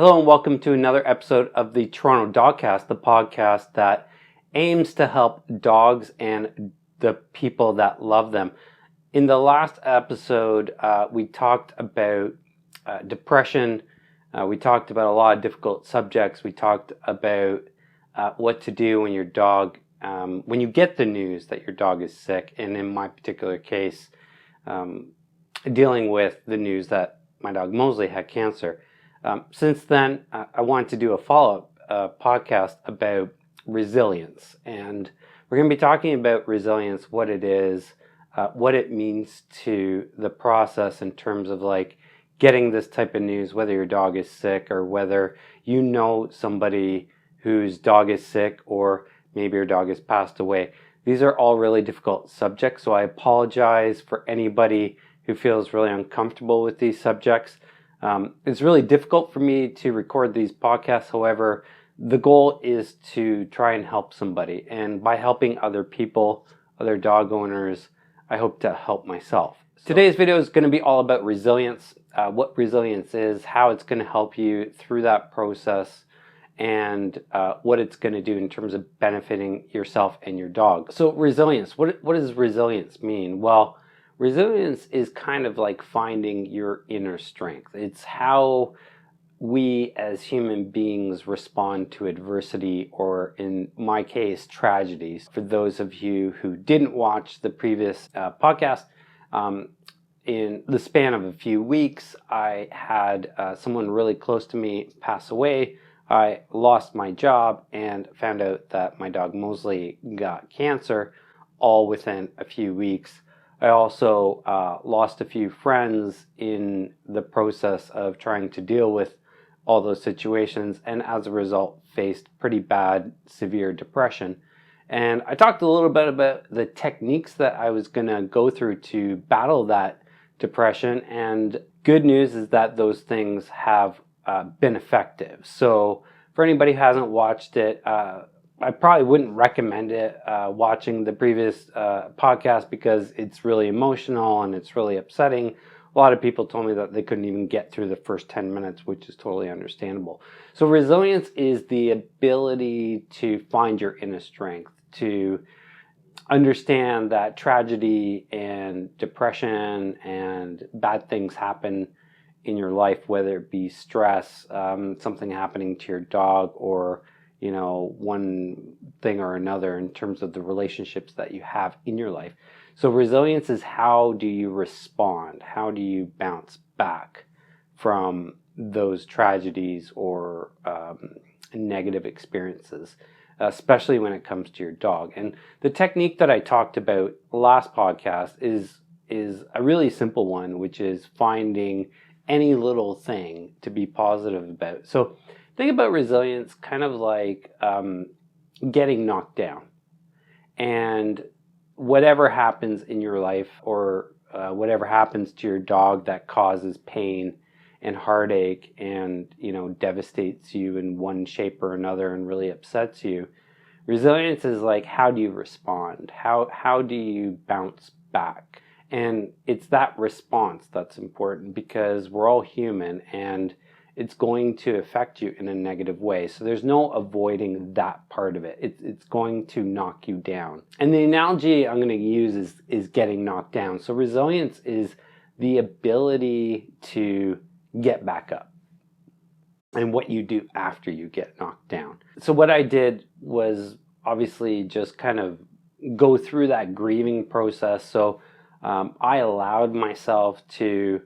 Hello and welcome to another episode of the Toronto Dogcast, the podcast that aims to help dogs and the people that love them. In the last episode, we talked about depression. We talked about a lot of difficult subjects. We talked about what to do when your dog, when you get the news that your dog is sick. And in my particular case, dealing with the news that my dog Mosley had cancer. Since then, I wanted to do a follow-up podcast about resilience. And we're going to be talking about resilience, what it is, what it means to the process in terms of like getting this type of news, whether your dog is sick or whether you know somebody whose dog is sick or maybe your dog has passed away. These are all really difficult subjects, so I apologize for anybody who feels really uncomfortable with these subjects. It's really difficult for me to record these podcasts. However, the goal is to try and help somebody. And by helping other people, other dog owners, I hope to help myself. Today's video is going to be all about resilience, what resilience is, how it's going to help you through that process, and what it's going to do in terms of benefiting yourself and your dog. So resilience, what does resilience mean? Well, resilience is kind of like finding your inner strength. It's how we as human beings respond to adversity, or in my case, tragedies. For those of you who didn't watch the previous podcast, in the span of a few weeks, I had someone really close to me pass away. I lost my job and found out that my dog Mosley got cancer all within a few weeks. I also lost a few friends in the process of trying to deal with all those situations, and as a result faced pretty bad, severe depression. And I talked a little bit about the techniques that I was going to go through to battle that depression, and good news is that those things have been effective. So for anybody who hasn't watched it, I probably wouldn't recommend it, watching the previous podcast, because it's really emotional and it's really upsetting. A lot of people told me that they couldn't even get through the first 10 minutes, which is totally understandable. So resilience is the ability to find your inner strength, to understand that tragedy and depression and bad things happen in your life, whether it be stress, something happening to your dog, or one thing or another in terms of the relationships that you have in your life. So resilience is how do you respond? How do you bounce back from those tragedies or negative experiences, especially when it comes to your dog. And the technique that I talked about last podcast is a really simple one, which is finding any little thing to be positive about. So think about resilience kind of like getting knocked down. And whatever happens in your life, or whatever happens to your dog that causes pain and heartache and devastates you in one shape or another and really upsets you, resilience is like, how do you respond? How do you bounce back? And it's that response that's important, because we're all human and it's going to affect you in a negative way. So there's no avoiding that part of it. It's going to knock you down. And the analogy I'm going to use is getting knocked down. So resilience is the ability to get back up, and what you do after you get knocked down. So what I did was obviously just kind of go through that grieving process. So I allowed myself to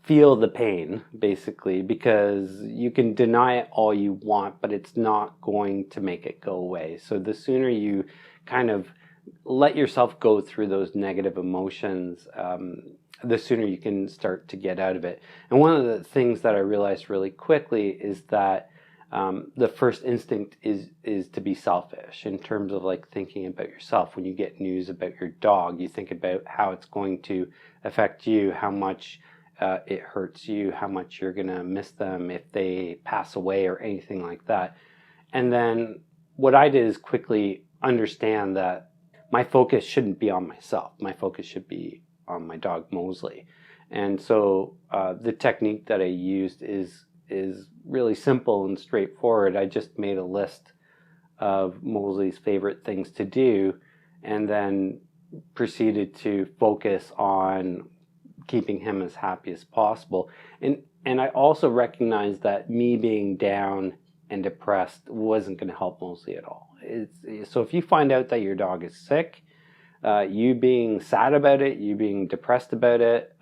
feel the pain, basically, because you can deny it all you want, but it's not going to make it go away. So the sooner you kind of let yourself go through those negative emotions, the sooner you can start to get out of it. And one of the things that I realized really quickly is that the first instinct is to be selfish, in terms of like thinking about yourself. When you get news about your dog, you think about how it's going to affect you, how much it hurts you, how much you're going to miss them if they pass away or anything like that. And then what I did is quickly understand that my focus shouldn't be on myself. My focus should be on my dog Mosley. And so the technique that I used is is really simple and straightforward. I just made a list of Mosley's favorite things to do, and then proceeded to focus on keeping him as happy as possible. And I also recognized that me being down and depressed wasn't going to help Mosley at all. So if you find out that your dog is sick, you being sad about it, you being depressed about it,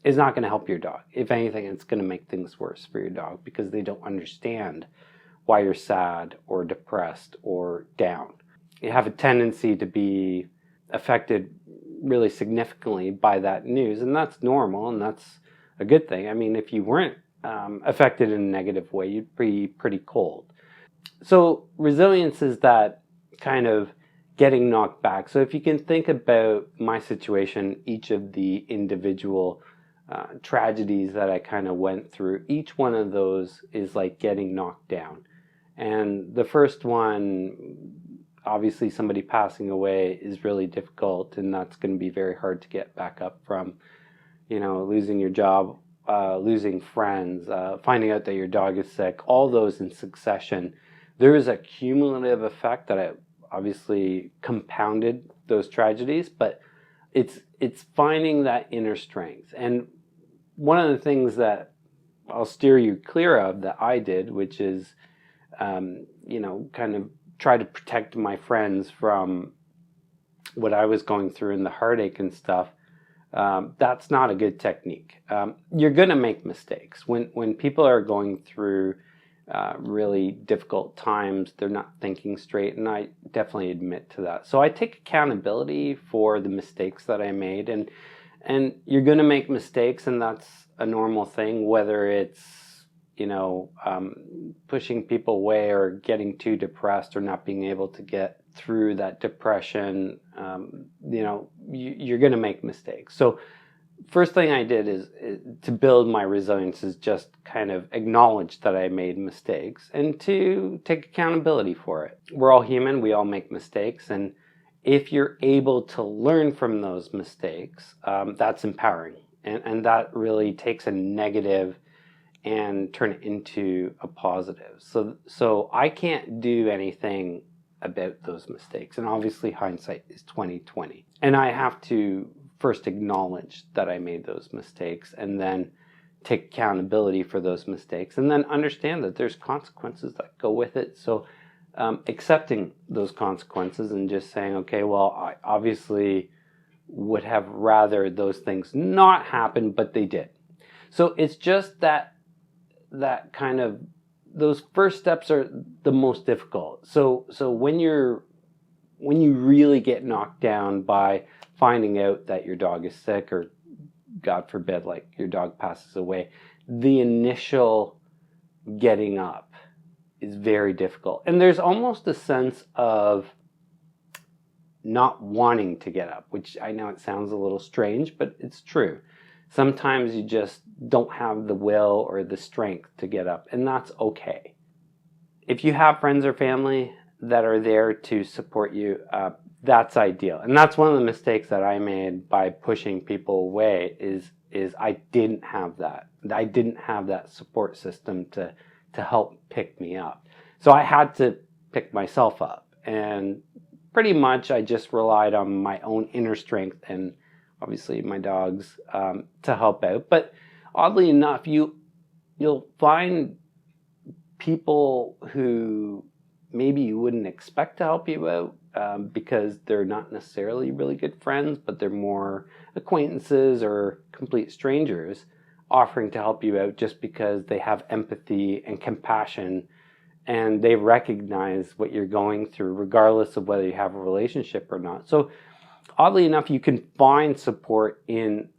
is not going to help your dog. If anything, it's going to make things worse for your dog, because they don't understand why you're sad or depressed or down. You have a tendency to be affected really significantly by that news, and that's normal, and that's a good thing. I mean, if you weren't affected in a negative way, you'd be pretty cold. So resilience is that kind of getting knocked back. So if you can think about my situation, each of the individual tragedies that I kind of went through, each one of those is like getting knocked down. And the first one, obviously somebody passing away, is really difficult, and that's going to be very hard to get back up from. You know, losing your job, losing friends, finding out that your dog is sick, all those in succession. There is a cumulative effect that obviously compounded those tragedies, but it's finding that inner strength. And one of the things that I'll steer you clear of that I did, which is, kind of try to protect my friends from what I was going through and the heartache and stuff. That's not a good technique. You're going to make mistakes. When people are going through really difficult times, they're not thinking straight, and I definitely admit to that. So I take accountability for the mistakes that I made, and you're going to make mistakes, and that's a normal thing, whether it's pushing people away or getting too depressed or not being able to get through that depression. You're going to make mistakes. So first thing I did is to build my resilience is just kind of acknowledge that I made mistakes and to take accountability for it. We're all human. We all make mistakes. And if you're able to learn from those mistakes, that's empowering. And that really takes a negative and turn it into a positive. So I can't do anything about those mistakes. And obviously hindsight is 20/20. And I have to first acknowledge that I made those mistakes, and then take accountability for those mistakes, and then understand that there's consequences that go with it. So accepting those consequences and just saying, okay, well, I obviously would have rather those things not happen, but they did. So it's just that kind of, those first steps are the most difficult. So when you really get knocked down by finding out that your dog is sick, or God forbid, like your dog passes away, the initial getting up is very difficult. And there's almost a sense of not wanting to get up, which I know it sounds a little strange, but it's true. Sometimes you just don't have the will or the strength to get up, and that's okay. If you have friends or family that are there to support you, that's ideal. And that's one of the mistakes that I made by pushing people away is I didn't have that. I didn't have that support system to help pick me up. So I had to pick myself up, and pretty much I just relied on my own inner strength and obviously my dogs to help out. But oddly enough, you'll find people who maybe you wouldn't expect to help you out because they're not necessarily really good friends, but they're more acquaintances or complete strangers, offering to help you out just because they have empathy and compassion, and they recognize what you're going through regardless of whether you have a relationship or not. So oddly enough, you can find support in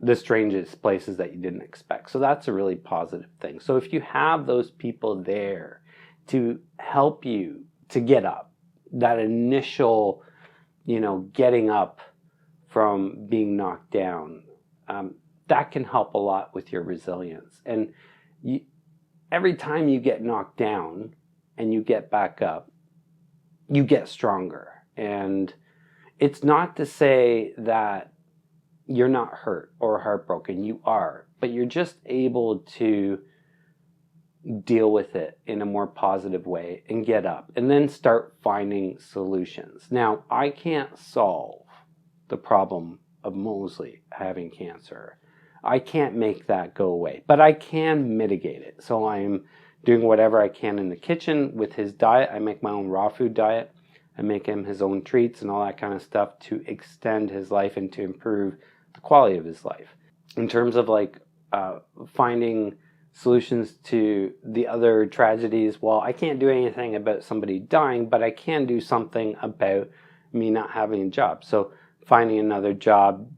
the strangest places that you didn't expect. So that's a really positive thing. So if you have those people there to help you to get up, that initial, getting up from being knocked down, that can help a lot with your resilience. And every time you get knocked down and you get back up, you get stronger. And it's not to say that you're not hurt or heartbroken. You are, but you're just able to deal with it in a more positive way and get up and then start finding solutions. Now, I can't solve the problem of Mosley having cancer. I can't make that go away, but I can mitigate it. So I'm doing whatever I can in the kitchen with his diet. I make my own raw food diet. I make him his own treats and all that kind of stuff to extend his life and to improve the quality of his life. In terms of finding solutions to the other tragedies, well, I can't do anything about somebody dying, but I can do something about me not having a job. So finding another job,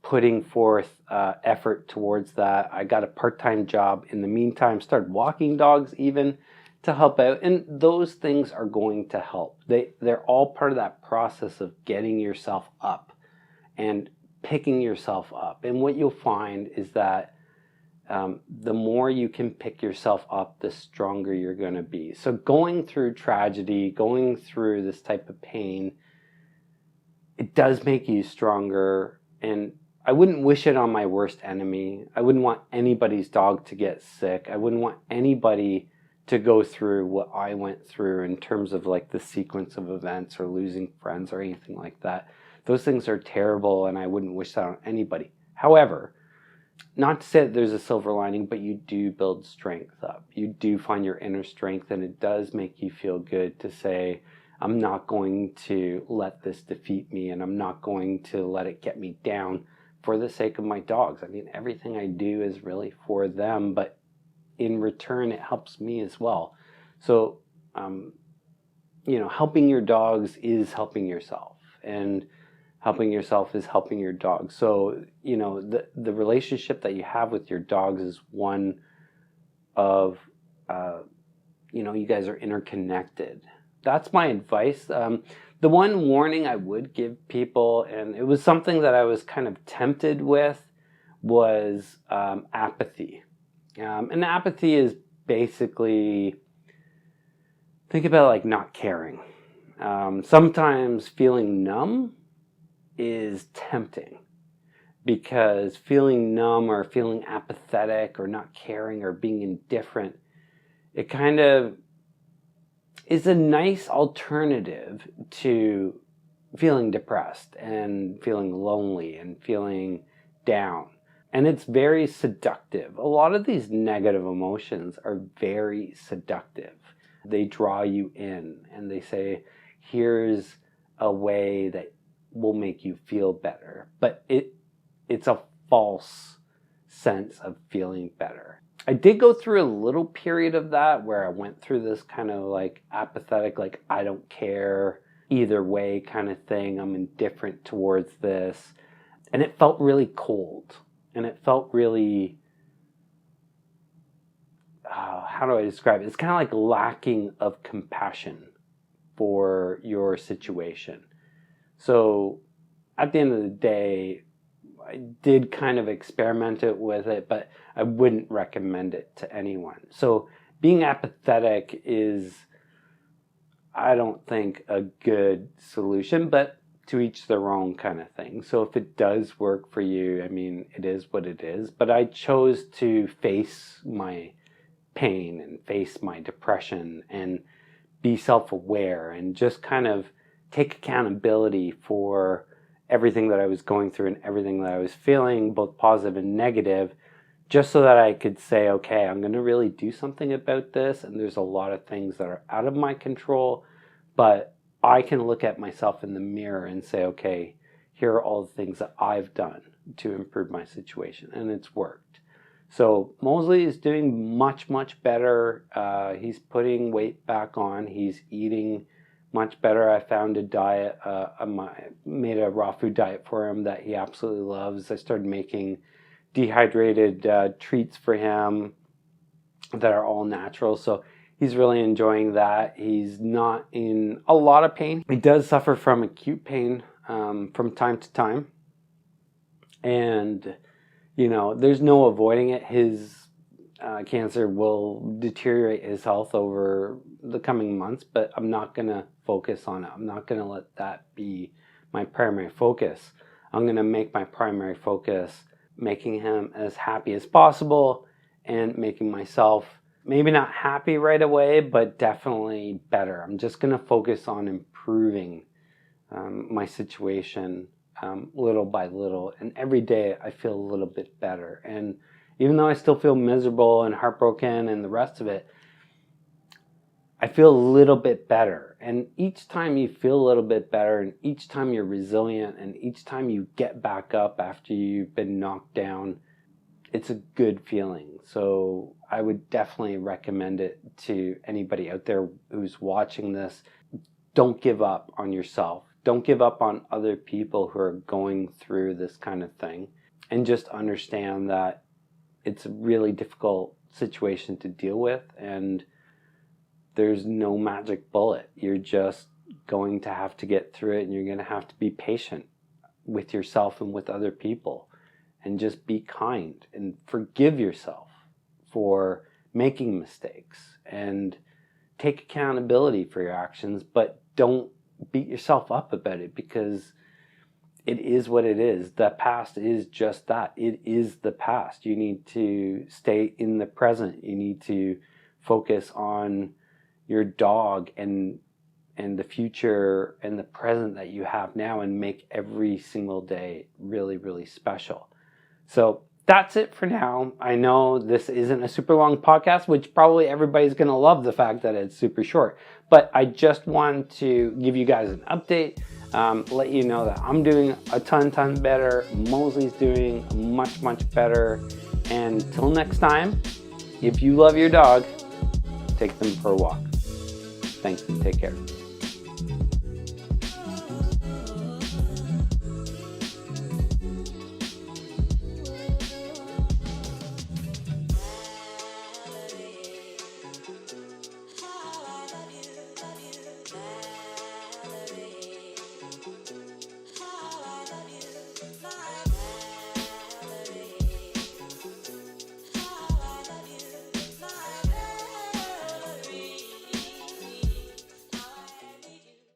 putting forth effort towards that. I got a part-time job in the meantime, started walking dogs even to help out, and those things are going to help. They're all part of that process of getting yourself up and picking yourself up. And what you'll find is that the more you can pick yourself up, the stronger you're going to be. So going through tragedy, going through this type of pain, it does make you stronger. And I wouldn't wish it on my worst enemy. I wouldn't want anybody's dog to get sick. I wouldn't want anybody to go through what I went through in terms of the sequence of events or losing friends or anything like that. Those things are terrible, and I wouldn't wish that on anybody. However, not to say that there's a silver lining, but you do build strength up. You do find your inner strength, and it does make you feel good to say, I'm not going to let this defeat me, and I'm not going to let it get me down for the sake of my dogs. I mean, everything I do is really for them, but in return, it helps me as well. So, helping your dogs is helping yourself, and helping yourself is helping your dog. So, the relationship that you have with your dogs is one of, you guys are interconnected. That's my advice. The one warning I would give people, and it was something that I was kind of tempted with, was apathy. And apathy is basically, think about it like not caring. Sometimes feeling numb is tempting, because feeling numb or feeling apathetic or not caring or being indifferent, it kind of is a nice alternative to feeling depressed and feeling lonely and feeling down. And it's very seductive. A lot of these negative emotions are very seductive. They draw you in and they say, here's a way that will make you feel better. But it's a false sense of feeling better. I did go through a little period of that where I went through this kind of apathetic, I don't care either way kind of thing. I'm indifferent towards this. And it felt really cold. And it felt really, how do I describe it? It's kind of lacking of compassion for your situation. So at the end of the day, I did kind of experiment with it, but I wouldn't recommend it to anyone. So being apathetic is, I don't think, a good solution, but to each their own kind of thing. So if it does work for you, I mean, it is what it is. But I chose to face my pain and face my depression and be self-aware and just kind of take accountability for everything that I was going through and everything that I was feeling, both positive and negative, just so that I could say, okay, I'm going to really do something about this. And there's a lot of things that are out of my control, but I can look at myself in the mirror and say, okay, here are all the things that I've done to improve my situation. And it's worked. So Mosley is doing much, much better. He's putting weight back on. He's eating much better. I found a diet, I made a raw food diet for him that he absolutely loves. I started making dehydrated treats for him that are all natural. So he's really enjoying that. He's not in a lot of pain. He does suffer from acute pain from time to time. And, there's no avoiding it. His cancer will deteriorate his health over the coming months, but I'm not going to focus on it. I'm not going to let that be my primary focus. I'm going to make my primary focus making him as happy as possible and making myself maybe not happy right away, but definitely better. I'm just going to focus on improving my situation little by little. And every day I feel a little bit better. And even though I still feel miserable and heartbroken and the rest of it, I feel a little bit better. And each time you feel a little bit better, and each time you're resilient, and each time you get back up after you've been knocked down, it's a good feeling. So I would definitely recommend it to anybody out there who's watching this. Don't give up on yourself. Don't give up on other people who are going through this kind of thing. And just understand that it's a really difficult situation to deal with, and there's no magic bullet. You're just going to have to get through it, and you're going to have to be patient with yourself and with other people, and just be kind and forgive yourself for making mistakes, and take accountability for your actions, but don't beat yourself up about it, because it is what it is. The past is just that. It is the past. You need to stay in the present. You need to focus on your dog and the future and the present that you have now, and make every single day really, really special. So that's it for now. I know this isn't a super long podcast, which probably everybody's going to love the fact that it's super short. But I just want to give you guys an update, let you know that I'm doing a ton better. Mosley's doing much better. And till next time, if you love your dog, take them for a walk. Thanks and take care.